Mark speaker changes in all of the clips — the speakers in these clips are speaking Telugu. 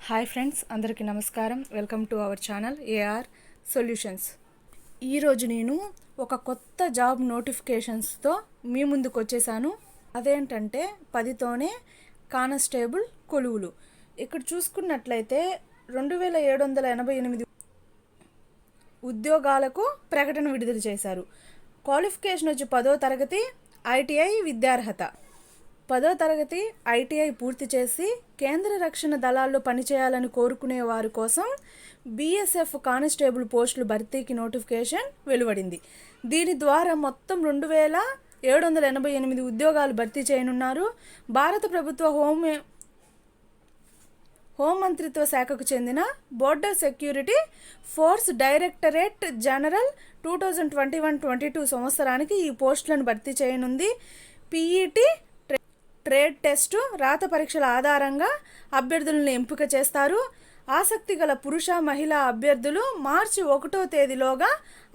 Speaker 1: హాయ్ ఫ్రెండ్స్, అందరికీ నమస్కారం. Welcome to our channel AR solutions. ఈరోజు నేను ఒక కొత్త జాబ్ నోటిఫికేషన్స్తో మీ ముందుకు వచ్చేసాను. అదేంటంటే 10తోనే కానిస్టేబుల్ కొలువులు. ఇక్కడ చూసుకున్నట్లయితే 2788 ఉద్యోగాలకు ప్రకటన విడుదల చేశారు. క్వాలిఫికేషన్ వచ్చి 10వ తరగతి ఐటీఐ విద్యార్హత. 10వ తరగతి ఐటీఐ పూర్తి చేసి కేంద్ర రక్షణ దళాల్లో పనిచేయాలని కోరుకునే వారి కోసం బీఎస్ఎఫ్ కానిస్టేబుల్ పోస్టులు భర్తీకి నోటిఫికేషన్ వెలువడింది. దీని ద్వారా మొత్తం 2788 ఉద్యోగాలు భర్తీ చేయనున్నారు. భారత ప్రభుత్వ హోం మంత్రిత్వ శాఖకు చెందిన border security force directorate general 2021-22 సంవత్సరానికి ఈ పోస్టులను భర్తీ చేయనుంది. పీఈటీ ట్రేడ్ టెస్టు రాత పరీక్షల ఆధారంగా అభ్యర్థులను ఎంపిక చేస్తారు. ఆసక్తి గల పురుష మహిళా అభ్యర్థులు మార్చి 1వ తేదీలోగా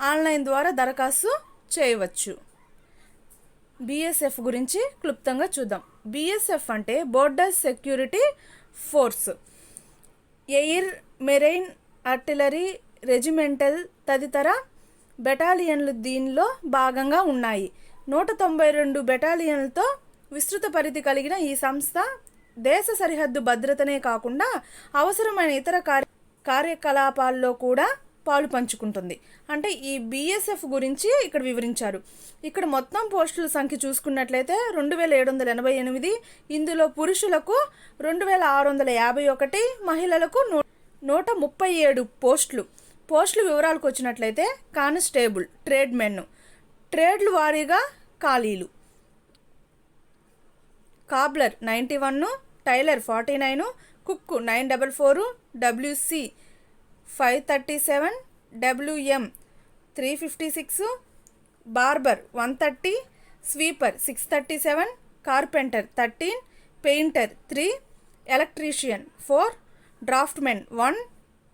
Speaker 1: ఆన్లైన్ ద్వారా దరఖాస్తు చేయవచ్చు. బీఎస్ఎఫ్ గురించి క్లుప్తంగా చూద్దాం. బీఎస్ఎఫ్ అంటే border security force. Air, marine, artillery, regimental తదితర బెటాలియన్లు దీనిలో భాగంగా ఉన్నాయి. 192 బెటాలియన్లతో విస్తృత పరిధి కలిగిన ఈ సంస్థ దేశ సరిహద్దు భద్రతనే కాకుండా అవసరమైన ఇతర కార్యకలాపాల్లో కూడా పాలు పంచుకుంటుంది. అంటే ఈ బీఎస్ఎఫ్ గురించి ఇక్కడ వివరించారు. ఇక్కడ మొత్తం పోస్టుల సంఖ్య చూసుకున్నట్లయితే 2788. ఇందులో పురుషులకు 2651, మహిళలకు 137 పోస్టులు. పోస్టుల వివరాలకు వచ్చినట్లయితే కానిస్టేబుల్, ట్రేడ్మెన్, ట్రేడ్లు వారీగా ఖాళీలు: cobbler 91, tailor 49, cook 944, WC 537, WM 356, barber 130, sweeper 637, carpenter 13, painter 3, electrician 4, draughtsmen 1,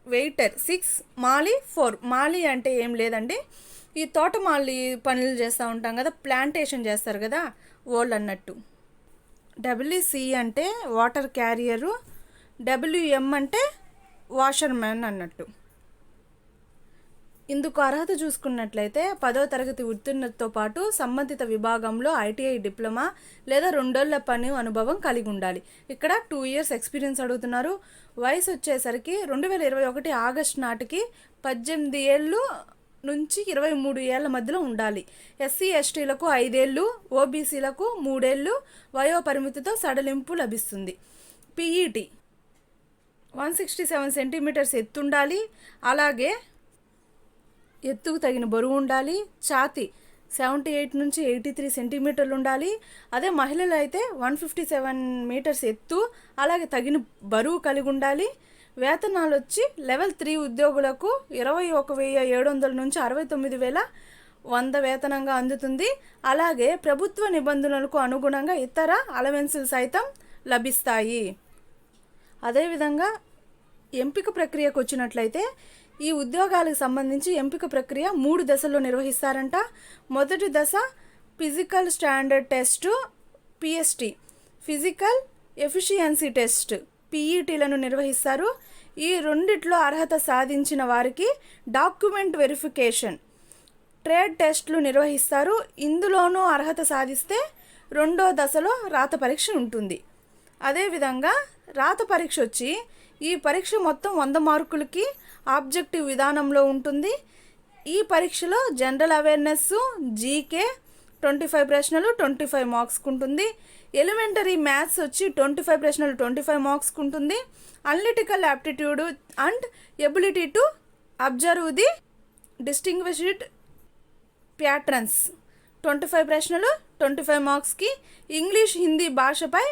Speaker 1: waiter 6, mali 4. Mali అంటే ఏం లేదండి, ఈ తోటమాలి పనులు చేస్తూ ఉంటాం కదా, ప్లాంటేషన్ చేస్తారు కదా వాళ్ళు అన్నట్టు. డబ్ల్యూసీ అంటే వాటర్ క్యారియరు, డబ్ల్యూఎం అంటే వాషర్మ్యాన్ అన్నట్టు. ఇందుకు అర్హత చూసుకున్నట్లయితే 10వ తరగతి ఉత్తీర్ణతతో పాటు సంబంధిత విభాగంలో ఐటీఐ డిప్లొమా లేదా 2 ఏళ్ల పని అనుభవం కలిగి ఉండాలి. ఇక్కడ 2 years ఎక్స్పీరియన్స్ అడుగుతున్నారు. వయసు వచ్చేసరికి 2021 ఆగస్టు నాటికి 18 ఏళ్ళు నుంచి 23 ఏళ్ల మధ్యలో ఉండాలి. ఎస్సీ ఎస్టీలకు 5 ఏళ్ళు, ఓబీసీలకు 3 ఏళ్ళు వయోపరిమితితో సడలింపు లభిస్తుంది. పీఈటీ 167 సెంటీమీటర్స్ ఎత్తు ఉండాలి. అలాగే ఎత్తుకు తగిన బరువు ఉండాలి. ఛాతీ 78 నుంచి 83 సెంటీమీటర్లు ఉండాలి. అదే మహిళలు అయితే 157 మీటర్స్ ఎత్తు, అలాగే తగిన బరువు కలిగి ఉండాలి. వేతనాలు వచ్చి లెవెల్ 3 ఉద్యోగులకు 21,700 నుంచి 69,100 వేతనంగా అందుతుంది. అలాగే ప్రభుత్వ నిబంధనలకు అనుగుణంగా ఇతర అలవెన్సులు సైతం లభిస్తాయి. అదేవిధంగా ఎంపిక ప్రక్రియకు వచ్చినట్లయితే ఈ ఉద్యోగాలకు సంబంధించి ఎంపిక ప్రక్రియ 3 దశల్లో నిర్వహిస్తారంట. మొదటి దశ physical standard test, PST, physical efficiency test, పీఈటీలను నిర్వహిస్తారు. ఈ రెండిట్లో అర్హత సాధించిన వారికి డాక్యుమెంట్ వెరిఫికేషన్, ట్రేడ్ టెస్టులు నిర్వహిస్తారు. ఇందులోనూ అర్హత సాధిస్తే 2వ దశలో రాత పరీక్ష ఉంటుంది. అదేవిధంగా రాత పరీక్ష వచ్చి ఈ పరీక్ష మొత్తం 100 మార్కులకి ఆబ్జెక్టివ్ విధానంలో ఉంటుంది. ఈ పరీక్షలో జనరల్ అవేర్నెస్, జీకే 25 ప్రశ్నలు 25 మార్క్స్కి ఉంటుంది. ఎలిమెంటరీ మ్యాథ్స్ వచ్చి 25 ప్రశ్నలు 25 మార్క్స్కి ఉంటుంది. Analytical aptitude and ability to observe the distinguished patterns 25 ప్రశ్నలు 25 మార్క్స్కి. ఇంగ్లీష్, హిందీ భాషపై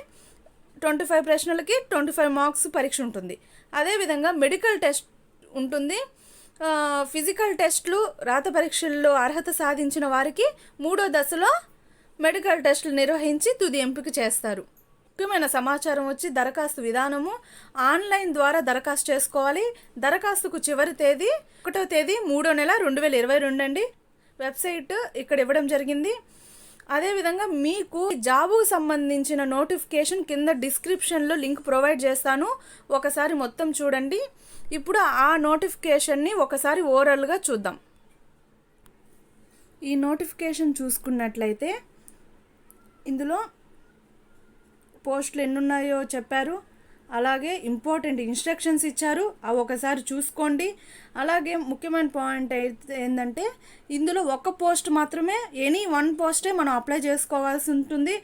Speaker 1: 25 ప్రశ్నలకి 25 మార్క్స్ పరీక్ష ఉంటుంది. అదేవిధంగా మెడికల్ టెస్ట్ ఉంటుంది. ఫిజికల్ టెస్టులు, రాత పరీక్షల్లో అర్హత సాధించిన వారికి 3వ దశలో మెడికల్ టెస్టులు నిర్వహించి తుది ఎంపిక చేస్తారు. ముఖ్యమైన సమాచారం వచ్చి దరఖాస్తు విధానము ఆన్లైన్ ద్వారా దరఖాస్తు చేసుకోవాలి. దరఖాస్తుకు చివరి తేదీ 1వ తేదీ 3వ నెల 2022 అండి. వెబ్సైట్ ఇక్కడ ఇవ్వడం జరిగింది. అదేవిధంగా మీకు జాబుకు సంబంధించిన నోటిఫికేషన్ కింద డిస్క్రిప్షన్లో లింక్ ప్రొవైడ్ చేస్తాను, ఒకసారి మొత్తం చూడండి. ఇప్పుడు ఆ నోటిఫికేషన్ని ఒకసారి ఓవరాల్గా చూద్దాం. ఈ నోటిఫికేషన్ చూసుకున్నట్లయితే ఇందులో పోస్టులు ఎన్ని ఉన్నాయో చెప్పారు, అలాగే ఇంపార్టెంట్ ఇన్స్ట్రక్షన్స్ ఇచ్చారు, అవి ఒకసారి చూసుకోండి. అలాగే ముఖ్యమైన పాయింట్ ఏంటంటే ఇందులో ఒక పోస్ట్ మాత్రమే, ఎనీ వన్ పోస్టే మనం అప్లై చేసుకోవాల్సి ఉంటుంది.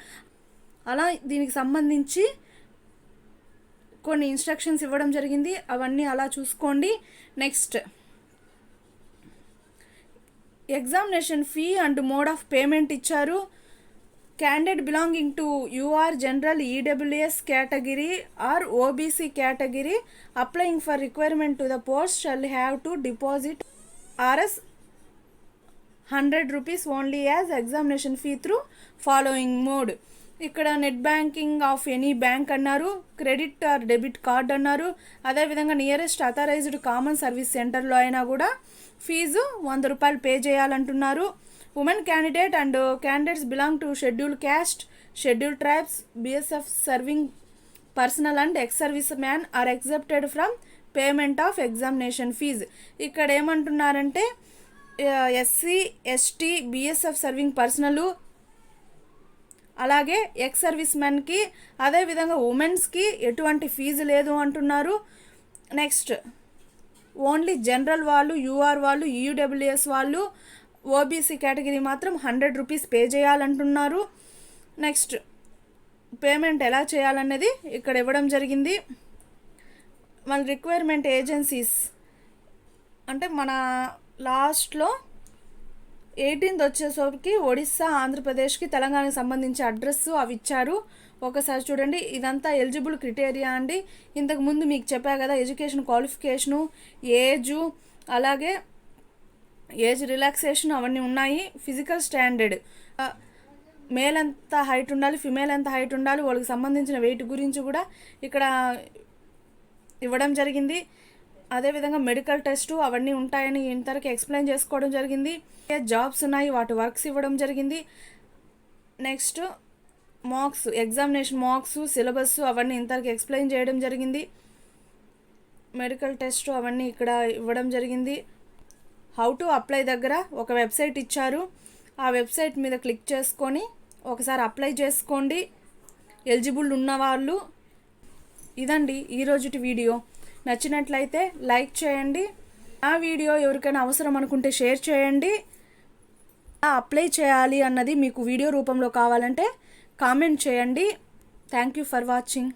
Speaker 1: అలా దీనికి సంబంధించి కొన్ని ఇన్స్ట్రక్షన్స్ ఇవ్వడం జరిగింది, అవన్నీ అలా చూసుకోండి. Next, examination fee and mode of payment ఇచ్చారు. Candidate belonging to UR General EWS category or OBC category applying for requirement to the post shall have to deposit Rs 100 rupees only as examination fee through following mode. ఇక్కడ net banking of any bank అన్నారు, క్రెడిట్ ఆర్ డెబిట్ కార్డ్ అన్నారు. అదేవిధంగా నియరెస్ట్ అథరైజ్డ్ కామన్ సర్వీస్ సెంటర్లో అయినా కూడా ఫీజు 100 రూపాయలు పే చేయాలంటున్నారు. Women candidate and candidates belong to schedule caste, schedule tribes, BSF serving personnel and ex service man are excepted from payment of examination fee. ఇక్కడ ఏమంటున్నారంటే SC, ST, BSF serving personnel, అలాగే ఎక్స్ సర్వీస్ మెన్కి, అదేవిధంగా ఉమెన్స్కి ఎటువంటి ఫీజు లేదు అంటున్నారు. నెక్స్ట్, ఓన్లీ జనరల్ వాళ్ళు, UR వాళ్ళు, EWS వాళ్ళు, OBC కేటగిరీ మాత్రం 100 రూపీస్ పే చేయాలంటున్నారు. నెక్స్ట్, పేమెంట్ ఎలా చేయాలనేది ఇక్కడ ఇవ్వడం జరిగింది. మన రిక్వైర్మెంట్ ఏజెన్సీస్ అంటే మన లాస్ట్లో 18th వచ్చేసరికి ఒడిస్సా, ఆంధ్రప్రదేశ్కి, తెలంగాణకి సంబంధించి అడ్రస్ అవి ఇచ్చారు. ఒకసారి చూడండి. ఇదంతా ఎలిజిబుల్ క్రైటీరియా అండి. ఇంతకుముందు మీకు చెప్పా కదా, ఎడ్యుకేషన్ క్వాలిఫికేషను, ఏజు, అలాగే ఏజ్ రిలాక్సేషన్ అవన్నీ ఉన్నాయి. ఫిజికల్ స్టాండర్డ్, మేల్ ఎంత హైట్ ఉండాలి, ఫిమేల్ ఎంత హైట్ ఉండాలి, వాళ్ళకి సంబంధించిన వెయిట్ గురించి కూడా ఇక్కడ ఇవ్వడం జరిగింది. అదేవిధంగా మెడికల్ టెస్టు అవన్నీ ఉంటాయని ఇంతవరకు ఎక్స్ప్లెయిన్ చేసుకోవడం జరిగింది. జాబ్స్ ఉన్నాయి, వాటి వర్క్స్ ఇవ్వడం జరిగింది. Next, marks, examination marks, syllabus అవన్నీ ఇంతవరకు ఎక్స్ప్లెయిన్ చేయడం జరిగింది. మెడికల్ టెస్ట్ అవన్నీ ఇక్కడ ఇవ్వడం జరిగింది. హౌ టు అప్లై దగ్గర ఒక వెబ్సైట్ ఇచ్చారు, ఆ వెబ్సైట్ మీద క్లిక్ చేసుకొని ఒకసారి అప్లై చేసుకోండి ఎలిజిబుల్ ఉన్నవాళ్ళు. ఇదండి ఈరోజుటి వీడియో. నచ్చినట్లయితే లైక్ చేయండి. ఆ వీడియో ఎవరికైనా అవసరం అనుకుంటే షేర్ చేయండి. అప్లై చేయాలి అన్నది మీకు వీడియో రూపంలో కావాలంటే కామెంట్ చేయండి. Thank you for watching.